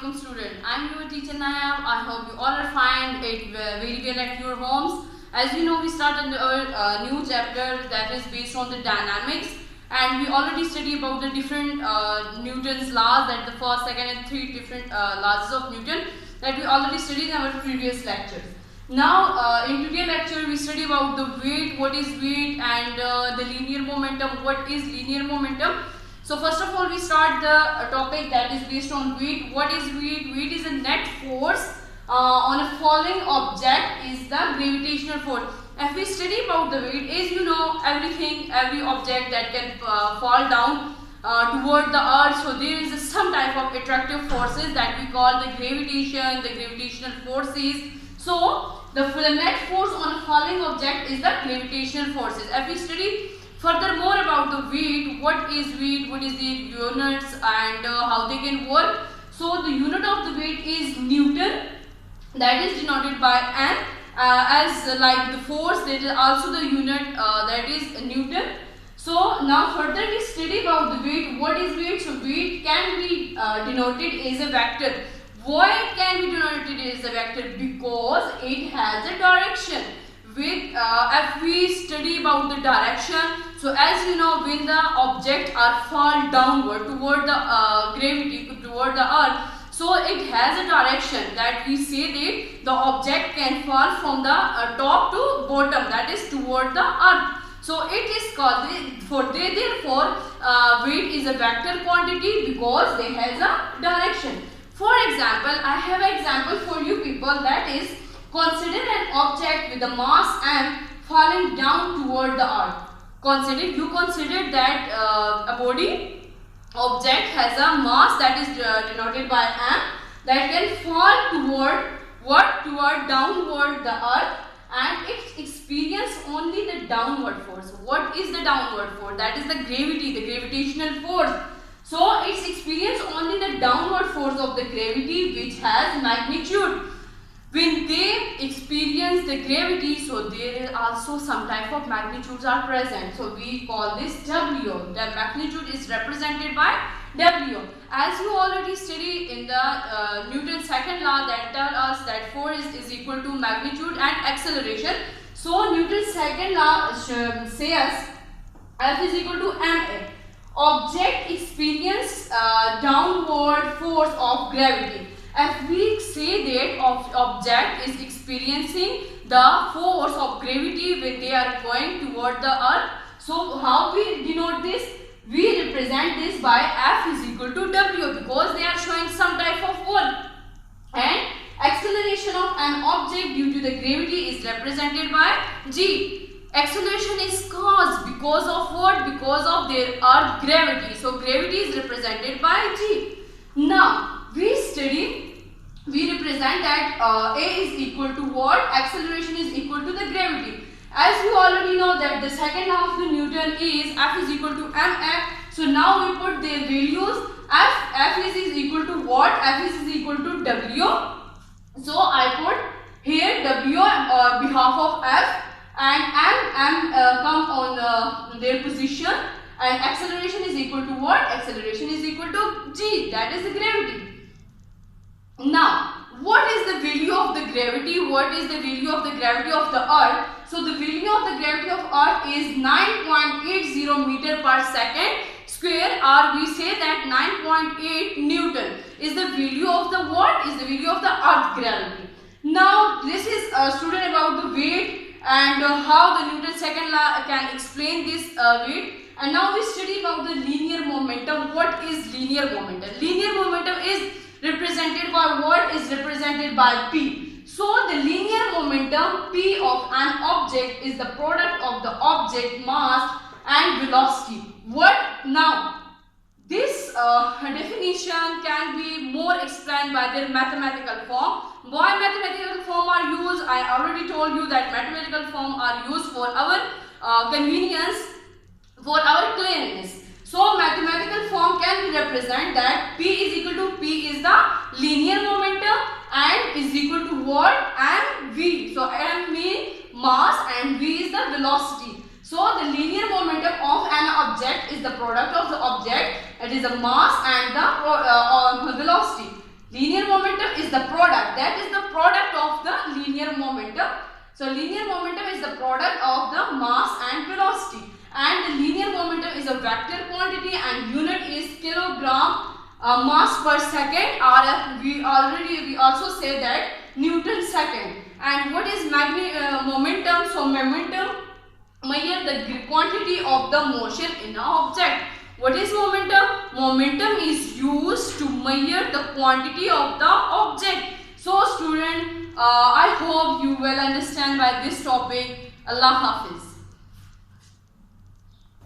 Assalamualaikum student. I'm your teacher Nayab. I hope you all are fine, very well at your homes. As you know, we started our new chapter that is based on the dynamics, and we already studied about the different Newton's laws, that the first, second and three different laws of Newton that we already studied in our previous lectures. Now in today's lecture we study about the weight, what is weight, and the linear momentum, what is linear momentum. So first of all, we start the topic that is based on weight. What is weight? Weight is a net force on a falling object is the gravitational force. If we study about the weight, as you know, every object that can fall down toward the earth, so there is some type of attractive forces that we call the gravitation, the gravitational forces. So the net force on a falling object is the gravitational forces. If we study furthermore about the weight, what is the units, and how they can work. So the unit of the weight is Newton, that is denoted by N. As like the force, there is also the unit that is Newton. So now further we study about the weight. What is weight? So weight can be denoted as a vector. Why it can be denoted as a vector? Because it has a direction. If we study about the direction, so as you know, when the object are fall downward toward the gravity, toward the earth, so it has a direction that we say that the object can fall from the top to bottom, that is toward the earth. So it is called, therefore weight is a vector quantity because they has a direction. For example, I have an example for you people, that is, consider an object with a mass m falling down toward the earth. You consider that a body object has a mass that is denoted by m that can fall toward downward the earth, and it experience only the downward force. What is the downward force? That is the gravity, the gravitational force. So it's experience only the downward force of the gravity, which has magnitude. When they experience the gravity, so there is also some type of magnitudes are present. So we call this W. The magnitude is represented by W. As you already studied in the Newton's second law, that tell us that force is equal to magnitude and acceleration. So Newton's second law says F is equal to ma. Object experience downward force of gravity. If we say that object is experiencing the force of gravity when they are going toward the earth, so how we denote this? We represent this by F is equal to W, because they are showing some type of work. And acceleration of an object due to the gravity is represented by G. Acceleration is caused because of what? Because of their earth gravity. So gravity is represented by G. Now we represent that A is equal to what? Acceleration is equal to the gravity. As you already know that the second law of the Newton is F is equal to ma. So now we put their values. F is equal to what? F is equal to W. So I put here W on behalf of F, and m come on their position, and acceleration is equal to what? Acceleration is equal to G, that is the gravity. Now, what is the value of the gravity? What is the value of the gravity of the earth? So the value of the gravity of earth is 9.80 meter per second square, or we say that 9.8 Newton is the value of the what? Is the value of the earth gravity. Now this is a student about the weight and how the Newton's second law can explain this weight. And now we study about the linear momentum. What is linear momentum? Linear momentum is represented by what? Is represented by P. So the linear momentum P of an object is the product of the object mass and velocity. What now? This definition can be more explained by their mathematical form. Why mathematical form are used? I already told you that mathematical form are used for our convenience, for our clearness. So mathematical form can represent that P is equal to P is the linear momentum and is equal to what? mv. So m means mass and v is the velocity. So the linear momentum of an object is the product of the object, it is the mass and the velocity. Linear momentum is the product. That is the product of the linear momentum. So linear momentum is the product of the mass and velocity. And the linear momentum is a vector quantity and unit is kilogram mass per second, or we also say that Newton second. And what is momentum? So momentum measure the quantity of the motion in an object. What is momentum? Momentum is used to measure the quantity of the object. So student, I hope you will understand by this topic. Allah Hafiz.